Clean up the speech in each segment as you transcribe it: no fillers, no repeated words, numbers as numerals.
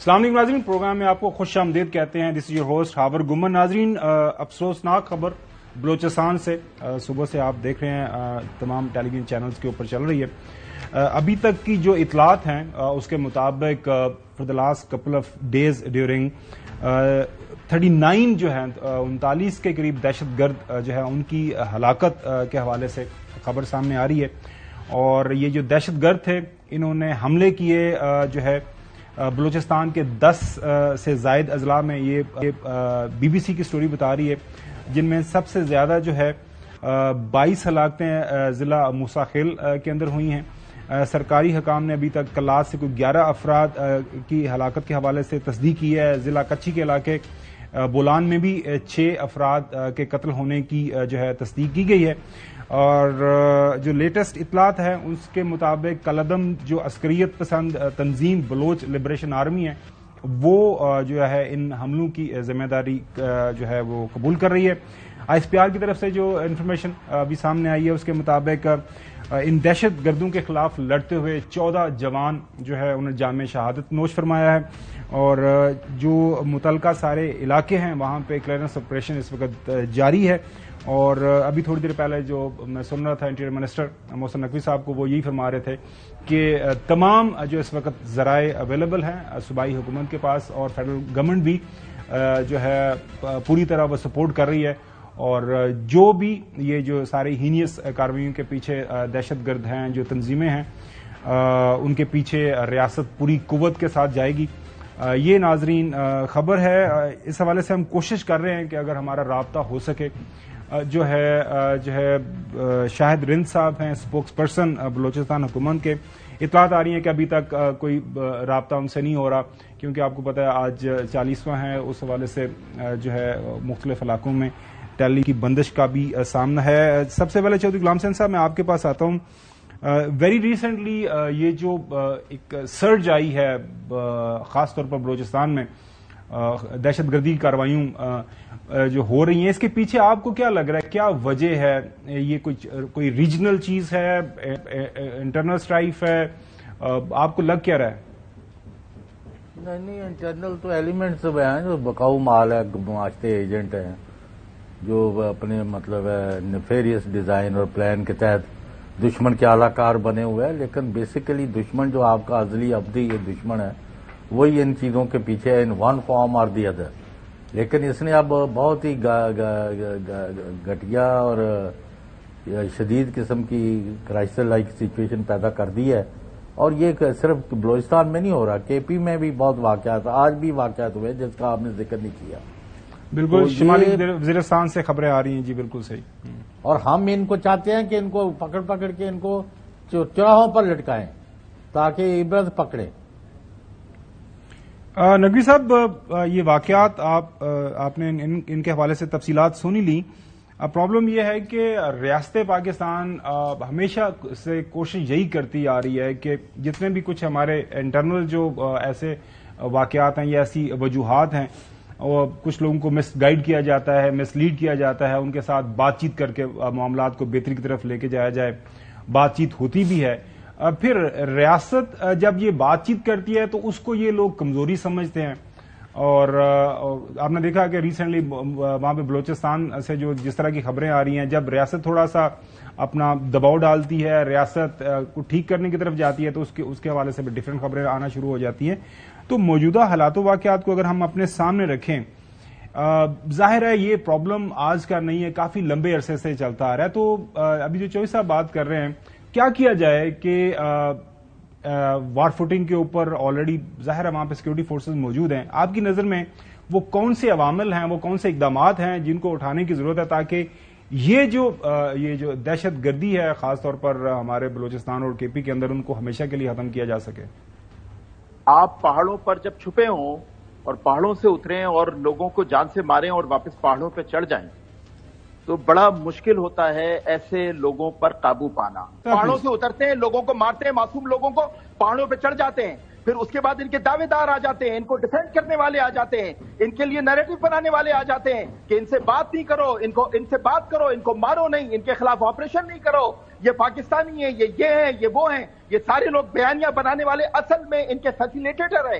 السلام علیکم ناظرین، پروگرام میں آپ کو خوش آمدید کہتے ہیں. دس از یور ہوسٹ ہاور گمن. ناظرین، افسوسناک خبر بلوچستان سے صبح سے آپ دیکھ رہے ہیں تمام ٹیلی ویژن چینلز کے اوپر چل رہی ہے. ابھی تک کی جو اطلاعات ہیں اس کے مطابق for the last couple of days during 39 جو ہیں 39 کے قریب دہشت گرد جو ہے ان کی ہلاکت کے حوالے سے خبر سامنے آ رہی ہے. اور یہ جو دہشت گرد تھے انہوں نے حملے کیے جو ہے بلوچستان کے 10 سے زائد اضلاع میں. یہ بی بی سی کی سٹوری بتا رہی ہے جن میں سب سے زیادہ جو ہے 22 ہلاکتیں ضلع موسیٰ خیل کے اندر ہوئی ہیں. سرکاری حکام نے ابھی تک کلات سے کوئی 11 افراد کی ہلاکت کے حوالے سے تصدیق کی ہے. ضلع کچھی کے علاقے بولان میں بھی 6 افراد کے قتل ہونے کی جو ہے تصدیق کی گئی ہے. اور جو لیٹسٹ اطلاعات ہیں اس کے مطابق کالعدم جو عسکریت پسند تنظیم بلوچ لبریشن آرمی ہے وہ جو ہے ان حملوں کی ذمہ داری جو ہے وہ قبول کر رہی ہے. آئی ایس پی آر کی طرف سے جو انفارمیشن ابھی سامنے آئی ہے اس کے مطابق ان دہشت گردوں کے خلاف لڑتے ہوئے 14 جوان جو ہے انہیں جام شہادت نوش فرمایا ہے. اور جو متعلقہ سارے علاقے ہیں وہاں پہ کلیئرنس آپریشن اس وقت جاری ہے. اور ابھی تھوڑی دیر پہلے جو میں سن رہا تھا انٹیریئر منسٹر محسن نقوی صاحب کو وہ یہی فرما رہے تھے کہ تمام جو اس وقت ذرائع اویلیبل ہیں صوبائی حکومت کے پاس اور فیڈرل گورنمنٹ بھی جو ہے پوری طرح وہ سپورٹ کر رہی ہے. اور جو بھی یہ جو سارے ہینیس کارروائیوں کے پیچھے دہشت گرد ہیں جو تنظیمیں ہیں ان کے پیچھے ریاست پوری قوت کے ساتھ جائے گی. یہ ناظرین خبر ہے. اس حوالے سے ہم کوشش کر رہے ہیں کہ اگر ہمارا رابطہ ہو سکے جو ہے شاہد رند صاحب ہیں اسپوکس پرسن بلوچستان حکومت کے. اطلاعات آ رہی ہیں کہ ابھی تک کوئی رابطہ ان سے نہیں ہو رہا کیونکہ آپ کو پتہ ہے آج 40واں ہے. اس حوالے سے جو ہے مختلف علاقوں میں ٹیلی کی بندش کا بھی سامنا ہے. سب سے پہلے چودھری غلام حسین صاحب میں آپ کے پاس آتا ہوں. ویری ریسنٹلی یہ جو ایک سرج آئی ہے خاص طور پر بلوچستان میں دہشت گردی کی کارروائیوں جو ہو رہی ہیں اس کے پیچھے آپ کو کیا لگ رہا ہے کیا وجہ ہے؟ یہ کوئی ریجنل چیز ہے، انٹرنل اسٹرائف ہے، آپ کو لگ کیا رہا ہے؟ نہیں انٹرنل تو ایلیمنٹس ہیں جو بکاؤ مال ہے، معاشرے ایجنٹ ہیں جو اپنے مطلب ہے نیفیریس ڈیزائن اور پلان کے تحت دشمن کے اعلی کار بنے ہوئے ہیں. لیکن بیسیکلی دشمن جو آپ کا ازلی ابدی یہ دشمن ہے وہی ان چیزوں کے پیچھے ہے ان ون فارم اور دی ادر. لیکن اس نے اب بہت ہی گھٹیا اور شدید قسم کی کرائسس لائک سچویشن پیدا کر دی ہے. اور یہ صرف بلوچستان میں نہیں ہو رہا، کے پی میں بھی بہت واقعات، آج بھی واقعات ہوئے جس کا آپ نے ذکر نہیں کیا. بالکل شمالی وزیرستان سے خبریں آ رہی ہیں. جی بالکل صحیح. اور ہم ان کو چاہتے ہیں کہ ان کو پکڑ کے ان کو چوراہوں پر لٹکائیں تاکہ عبرت پکڑے. نقوی صاحب یہ واقعات آپ نے ان کے حوالے سے تفصیلات سنی لی. پرابلم یہ ہے کہ ریاست پاکستان ہمیشہ سے کوشش یہی کرتی آ رہی ہے کہ جتنے بھی کچھ ہمارے انٹرنل جو ایسے واقعات ہیں یا ایسی وجوہات ہیں اور کچھ لوگوں کو مس گائیڈ کیا جاتا ہے، مس لیڈ کیا جاتا ہے، ان کے ساتھ بات چیت کر کے معاملات کو بہتری کی طرف لے کے جایا جائے. بات چیت ہوتی بھی ہے. پھر ریاست جب یہ بات چیت کرتی ہے تو اس کو یہ لوگ کمزوری سمجھتے ہیں. اور آپ نے دیکھا کہ ریسنٹلی وہاں پہ بلوچستان سے جو جس طرح کی خبریں آ رہی ہیں جب ریاست تھوڑا سا اپنا دباؤ ڈالتی ہے، ریاست کو ٹھیک کرنے کی طرف جاتی ہے تو اس کے حوالے سے بھی ڈفرینٹ خبریں آنا شروع ہو جاتی ہیں. تو موجودہ حالات و واقعات کو اگر ہم اپنے سامنے رکھیں ظاہر ہے یہ پرابلم آج کا نہیں ہے، کافی لمبے عرصے سے چلتا آ رہا ہے. تو ابھی جو چوہدری صاحب بات کر رہے ہیں کیا جائے کہ وار فوٹنگ کے اوپر آلریڈی ظاہر ہے وہاں پہ سیکورٹی فورسز موجود ہیں. آپ کی نظر میں وہ کون سے عوامل ہیں، وہ کون سے اقدامات ہیں جن کو اٹھانے کی ضرورت ہے تاکہ یہ جو دہشت گردی ہے خاص طور پر ہمارے بلوچستان اور کے پی کے اندر ان کو ہمیشہ کے لیے ختم کیا جا سکے؟ آپ پہاڑوں پر جب چھپے ہوں اور پہاڑوں سے اتریں اور لوگوں کو جان سے ماریں اور واپس پہاڑوں پہ چڑھ جائیں تو بڑا مشکل ہوتا ہے ایسے لوگوں پر قابو پانا. پہاڑوں سے اترتے ہیں، لوگوں کو مارتے ہیں، معصوم لوگوں کو پہاڑوں پہ چڑھ جاتے ہیں، پھر اس کے بعد ان کے دعوے دار آ جاتے ہیں، ان کو ڈیفینڈ کرنے والے آ جاتے ہیں، ان کے لیے نیریٹو بنانے والے آ جاتے ہیں کہ ان سے بات نہیں کرو، ان سے بات کرو، ان کو مارو نہیں، ان کے خلاف آپریشن نہیں کرو، یہ پاکستانی ہیں، یہ ہیں، یہ وہ ہیں. یہ سارے لوگ بیانیہ بنانے والے اصل میں ان کے فیسیلیٹیٹر ہیں،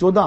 14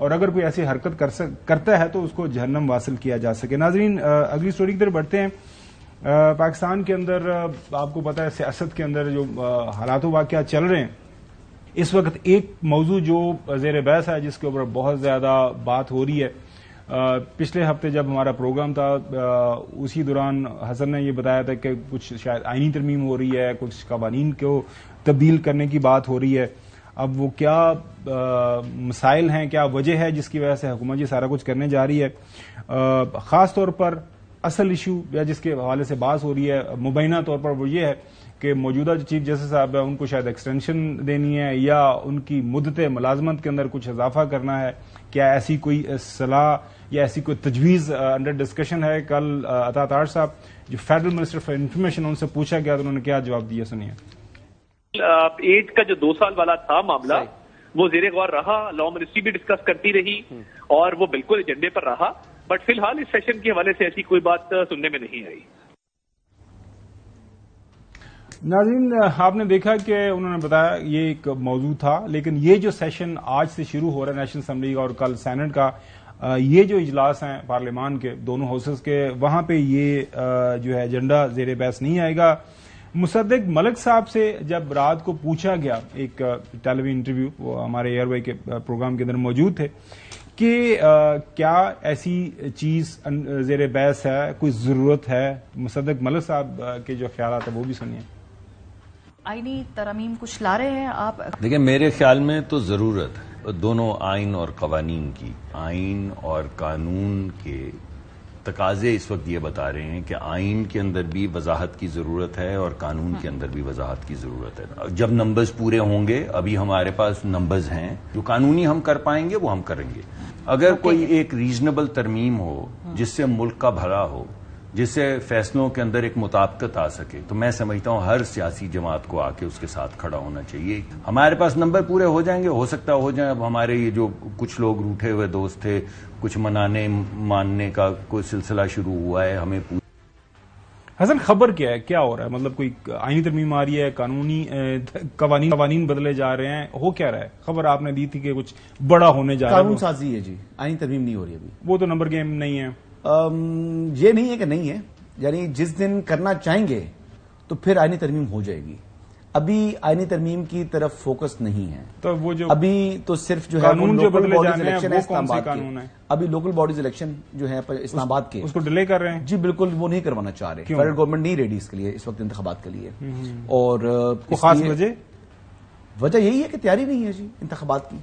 اور اگر کوئی ایسی حرکت کرتا ہے تو اس کو جہنم واصل کیا جا سکے. ناظرین اگلی سٹوری کی طرف بڑھتے ہیں. پاکستان کے اندر آپ کو پتا ہے سیاست کے اندر جو حالات و واقعات چل رہے ہیں اس وقت ایک موضوع جو زیر بحث ہے جس کے اوپر بہت زیادہ بات ہو رہی ہے. پچھلے ہفتے جب ہمارا پروگرام تھا اسی دوران حسن نے یہ بتایا تھا کہ کچھ شاید آئینی ترمیم ہو رہی ہے, کچھ قوانین کو تبدیل کرنے کی بات ہو رہی ہے. اب وہ کیا مسائل ہیں, کیا وجہ ہے جس کی وجہ سے حکومت یہ سارا کچھ کرنے جا رہی ہے. خاص طور پر اصل ایشو یا جس کے حوالے سے بات ہو رہی ہے مبینہ طور پر وہ یہ ہے کہ موجودہ جو چیف جسٹس صاحب ہے ان کو شاید ایکسٹینشن دینی ہے یا ان کی مدت ملازمت کے اندر کچھ اضافہ کرنا ہے. کیا ایسی کوئی صلاح یا ایسی کوئی تجویز انڈر ڈسکشن ہے؟ کل عطا طاہر صاحب جو فیڈرل منسٹر فار انفارمیشن ان سے پوچھا گیا تو انہوں نے کیا جواب دیا, سنیے. ایج کا جو 2 سال والا تھا معاملہ وہ زیر غور رہا, لا منسٹری بھی ڈسکس کرتی رہی اور وہ بالکل ایجنڈے پر رہا, بٹ فی الحال اس سیشن کے حوالے سے ایسی کوئی بات سننے میں نہیں آئی. ناظرین آپ نے دیکھا کہ انہوں نے بتایا یہ ایک موضوع تھا, لیکن یہ جو سیشن آج سے شروع ہو رہا ہے نیشنل اسمبلی کا اور کل سینٹ کا, یہ جو اجلاس ہیں پارلیمان کے دونوں ہاؤسز کے, وہاں پہ یہ جو ہے ایجنڈا زیر بحث نہیں آئے گا. مصدق ملک صاحب سے جب رات کو پوچھا گیا, ایک ٹیلی ویژن انٹرویو وہ ہمارے ایئر وے کے پروگرام کے اندر موجود تھے, کہ کیا ایسی چیز زیر بحث ہے, کوئی ضرورت ہے, مصدق ملک صاحب کے جو خیالات ہیں وہ بھی سنیے. آئینی ترامیم کچھ لا رہے ہیں آپ؟ دیکھیں میرے خیال میں تو ضرورت ہے دونوں آئین اور قوانین کی. آئین اور قانون کے تقاضے اس وقت یہ بتا رہے ہیں کہ آئین کے اندر بھی وضاحت کی ضرورت ہے اور قانون کے اندر بھی وضاحت کی ضرورت ہے. جب نمبرز پورے ہوں گے, ابھی ہمارے پاس نمبرز ہیں, جو قانونی ہم کر پائیں گے وہ ہم کریں گے. اگر کوئی ایک ریزنیبل ترمیم ہو جس سے ملک کا بھلا ہو, جس سے فیصلوں کے اندر ایک مطابقت آ سکے, تو میں سمجھتا ہوں ہر سیاسی جماعت کو آ کے اس کے ساتھ کھڑا ہونا چاہیے. ہمارے پاس نمبر پورے ہو جائیں گے, ہو سکتا ہو جائیں. اب ہمارے یہ جو کچھ لوگ روٹھے ہوئے دوست تھے, کچھ منانے ماننے کا کوئی سلسلہ شروع ہوا ہے, ہمیں حسن خبر کیا ہے, کیا ہو رہا ہے؟ مطلب کوئی آئینی ترمیم آ رہی ہے, قانونی قوانین بدلے جا رہے ہیں, ہو کیا رہا ہے؟ خبر آپ نے دی تھی کہ کچھ بڑا ہونے جا رہا ہے. قانون سازی ہے جی, آئینی ترمیم نہیں ہو رہی ابھی. وہ تو نمبر گیم نہیں ہے. یہ نہیں ہے کہ نہیں ہے, یعنی جس دن کرنا چاہیں گے تو پھر آئینی ترمیم ہو جائے گی. ابھی آئینی ترمیم کی طرف فوکس نہیں ہے. تو وہ جو ابھی تو صرف جو ہے قانون جو بدلے باڈیز جانے ہیں الیکشن وہ ہے کون اسلام سے آباد قانون کے, ہیں؟ ابھی لوکل باڈیز الیکشن جو ہے اسلام آباد کے, اس کو ڈیلے کر رہے ہیں. جی بالکل وہ نہیں کروانا چاہ رہے. فیڈرل گورنمنٹ نہیں ریڈی اس کے لیے اس وقت انتخابات کے لیے. اور خاص وجہ یہی ہے کہ تیاری نہیں ہے جی انتخابات کی.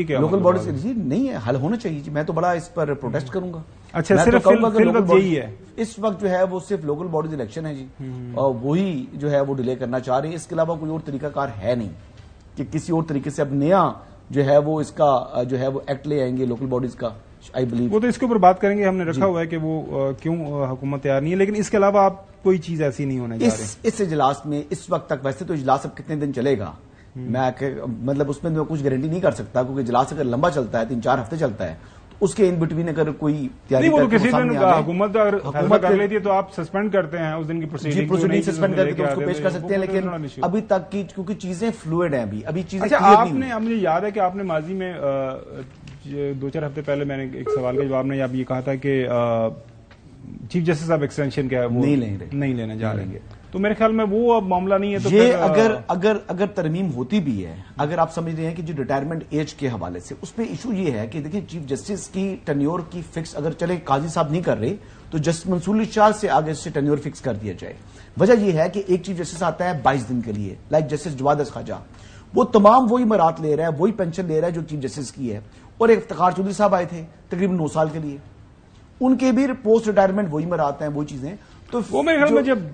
لوکل باڈیز جی نہیں ہے, حل ہونا چاہیے جی. میں تو بڑا اس پر پروٹیسٹ کروں گا. اچھا, صرف یہی ہے اس وقت جو ہے وہ صرف لوکل باڈیز الیکشن ہے جی, اور وہی جو ہے وہ ڈیلے کرنا چاہ رہے ہیں. اس کے علاوہ کوئی اور طریقہ کار ہے نہیں کہ کسی اور طریقے سے اب نیا جو ہے وہ اس کا جو ہے وہ ایکٹ لے آئیں گے لوکل باڈیز کا. آئی بلیو وہ تو اس کے اوپر بات کریں گے, ہم نے رکھا ہوا ہے کہ وہ کیوں حکومت تیار نہیں ہے. لیکن اس کے علاوہ آپ کوئی چیز ایسی نہیں ہونے جا رہی اس اجلاس میں اس وقت تک. ویسے تو اجلاس اب کتنے دن چلے گا میں مطلب اس میں کچھ گارنٹی نہیں کر سکتا, کیونکہ اجلاس اگر لمبا چلتا ہے 3-4 ہفتے چلتا ہے تو اس کے ان بٹوین اگر کوئی تیاری حکومت اگر فیصلہ کر لیتی ہے تو آپ سسپینڈ کرتے ہیں اس دن کی پروسیڈنگ سسپینڈ کر کے اس کو پیش کر سکتے ہیں. لیکن ابھی تک کی کیونکہ چیزیں فلوئڈ ہیں, ابھی چیزیں آپ نے, مجھے یاد ہے کہ آپ نے ماضی میں 2-4 ہفتے پہلے میں نے ایک سوال کے جواب میں آپ یہ کہا تھا کہ چیف جسٹس صاحب ایکسٹینشن کیا ہے وہ نہیں لینے جا رہے ہیں. تو میرے خیال میں وہ اب معاملہ نہیں ہے. تو یہ اگر ترمیم ہوتی بھی ہے, اگر آپ سمجھ رہے ہیں کہ جو ریٹائرمنٹ ایج کے حوالے سے اس پہ ایشو یہ ہے کہ دیکھیں چیف جسٹس کی ٹینیور کی فکس اگر چلے قاضی صاحب نہیں کر رہے تو جسٹس منصور علی شاہ سے آگے سے ٹینیور فکس کر دیا جائے. وجہ یہ ہے کہ ایک چیف جسٹس آتا ہے 22 دن کے لیے, لائک جسٹس جواد خواجہ, وہ تمام وہی مرات لے رہا ہے, وہی پینشن لے رہا ہے جو چیف جسٹس کی ہے. اور ایک افتخار چودھری صاحب آئے تھے تقریباً 9 سال کے لیے, ان کے بھی پوسٹ ریٹائرمنٹ وہی مرات ہیں, وہی چیزیں. تو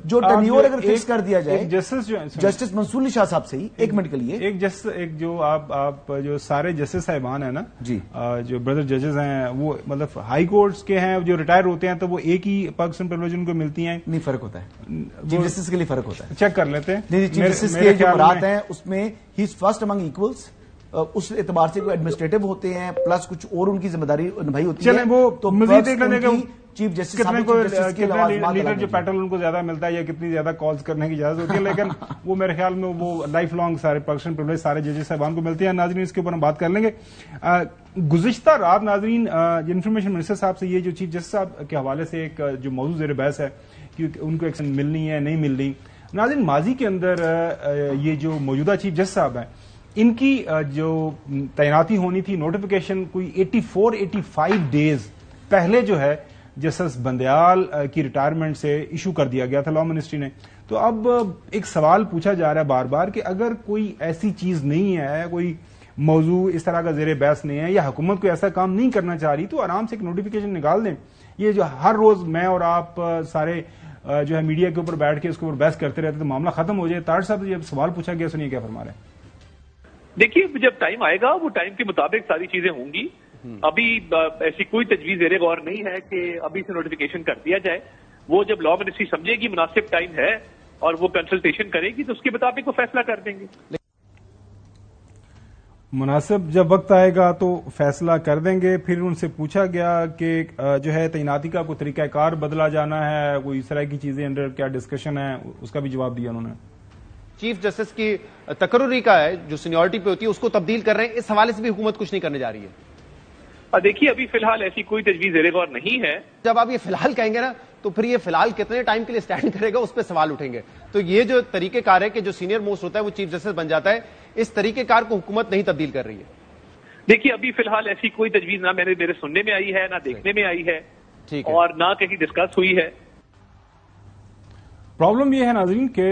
جو ٹینیور اگر فکس کر دیا جائے جسٹس منصور علی شاہ صاحب سے ہی 1 منٹ کے لیے, ایک جو آپ جو سارے جسٹس صاحبان ہیں نا جی, جو بردر ججز ہیں وہ مطلب ہائی کورٹس کے ہیں, جو ریٹائر ہوتے ہیں تو وہ ایک ہی پاکستان پرویژن ان کو ملتی ہیں. نہیں, فرق ہوتا ہے چیف جسٹس کے لیے, فرق ہوتا ہے. چیک کر لیتے ہیں. نہیں, چیف جسٹس کے جو مرات ہیں اس میں ہی از فرسٹ امنگ ایکولس, اس اعتبار سے کوئی ایڈمنسٹریٹو ہوتے ہیں پلس کچھ اور ان کی ذمہ داری نبھائی ہوتی ہے. چلیں وہ تو مزید دیکھ لینے کا چیف جسٹس کتنے لیڈر جو پیٹرول ان کو زیادہ ملتا ہے یا کتنی زیادہ کالز کرنے کی اجازت ہوتی ہے، لیکن وہ میرے خیال میں وہ لائف لانگ سارے پرسنل پرولیج سارے ججز صاحبان کو ملتی ہے. ناظرین اس کے اوپر ہم بات کر لیں گے. گزشتہ رات ناظرین انفارمیشن منسٹر صاحب سے یہ جو چیف جسٹس صاحب کے حوالے سے ایک جو موضوع زیر بحث ہے کہ ان کو ایکشن ملنی ہے نہیں ملنی. ناظرین ماضی کے اندر یہ جو موجودہ چیف جسٹس صاحب ہیں ان کی جو تعیناتی ہونی تھی نوٹیفیکیشن کوئی 84-85 ڈیز پہلے جو ہے جسٹس بندیال کی ریٹائرمنٹ سے ایشو کر دیا گیا تھا لا منسٹری نے. تو اب ایک سوال پوچھا جا رہا ہے بار بار کہ اگر کوئی ایسی چیز نہیں ہے، کوئی موضوع اس طرح کا زیر بحث نہیں ہے یا حکومت کوئی ایسا کام نہیں کرنا چاہ رہی تو آرام سے ایک نوٹیفیکیشن نکال دیں. یہ جو ہر روز میں اور آپ سارے جو ہے میڈیا کے اوپر بیٹھ کے اس کے اوپر بحث کرتے رہتے تو معاملہ ختم ہو جائے. طاہر صاحب جب سوال پوچھا گیا سنیے کیا فرما رہے ہیں. دیکھیے جب ٹائم آئے گا وہ ٹائم کے مطابق ساری چیزیں ہوں گی. ابھی ایسی کوئی تجویز زیر غور نہیں ہے کہ ابھی سے نوٹیفیکیشن کر دیا جائے. وہ جب لا منسٹری سمجھے گی مناسب ٹائم ہے اور وہ کنسلٹیشن کرے گی تو اس کے مطابق وہ فیصلہ کر دیں گے. مناسب جب وقت آئے گا تو فیصلہ کر دیں گے. پھر ان سے پوچھا گیا کہ جو ہے تعیناتی کا کوئی طریقہ کار بدلا جانا ہے، کوئی اس طرح کی چیزیں انڈر کیا ڈسکشن ہے، اس کا بھی جواب دیا انہوں نے. چیف جسٹس کی تقرری کا ہے جو سینیورٹی پہ ہوتی ہے اس کو تبدیل کر رہے ہیں، اس حوالے سے بھی حکومت کچھ نہیں کرنے جا رہی ہے. دیکھیے ابھی فی الحال ایسی کوئی تجویز زیر غور نہیں ہے. جب آپ یہ فی الحال کہیں گے نا تو پھر یہ فی الحال کتنے ٹائم کے لیے اسٹینڈ کرے گا اس پہ سوال اٹھیں گے. تو یہ جو طریقہ کار ہے کہ جو سینئر موسٹ ہوتا ہے وہ چیف جسٹس بن جاتا ہے، اس طریقہ کار کو حکومت نہیں تبدیل کر رہی ہے. دیکھیے ابھی فی الحال ایسی کوئی تجویز نہ میرے سننے میں آئی ہے، نہ دیکھنے میں آئی ہے اور نہ کہیں ڈسکس ہوئی ہے. پرابلم یہ ہے ناظرین کہ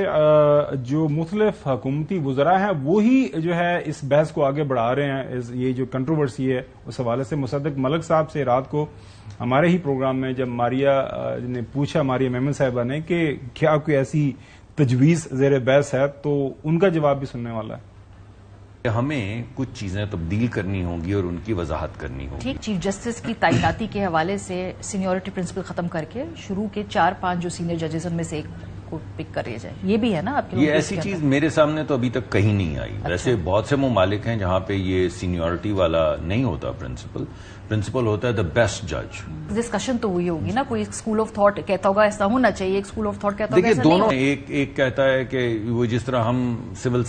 جو مختلف حکومتی وزراء ہیں وہی جو ہے اس بحث کو آگے بڑھا رہے ہیں. یہ جو کنٹروورسی ہے اس حوالے سے مصدق ملک صاحب سے رات کو ہمارے ہی پروگرام میں جب ماریا نے پوچھا، ماریا میمن صاحبہ نے، کہ کیا کوئی ایسی تجویز زیر بحث ہے تو ان کا جواب بھی سننے والا ہے. ہمیں کچھ چیزیں تبدیل کرنی ہوں گی اور ان کی وضاحت کرنی ہوگی. ٹھیک، چیف جسٹس کی تعیناتی کے حوالے سے سینیورٹی پرنسپل ختم کر کے شروع کے 4-5 جو سینئر ججز ان میں سے ایک کو پک کر لیا جائے، یہ بھی ہے نا آپ کے. یہ ایسی چیز میرے سامنے تو ابھی تک کہیں نہیں آئی. ویسے بہت سے ممالک ہیں جہاں پہ یہ سینیورٹی والا نہیں ہوتا. پرنسپل ہوتا ہے دا بیسٹ جج. ڈسکشن تو ہوئی ہوگی نا، کوئی اسکول آف تھاٹ کہتا ہوگا ایسا ہونا چاہیے، ایک اسکول آف تھاٹ کہتا ہوگا دیکھیے دونوں ایک کہتا ہے کہ وہ جس طرح ہم سول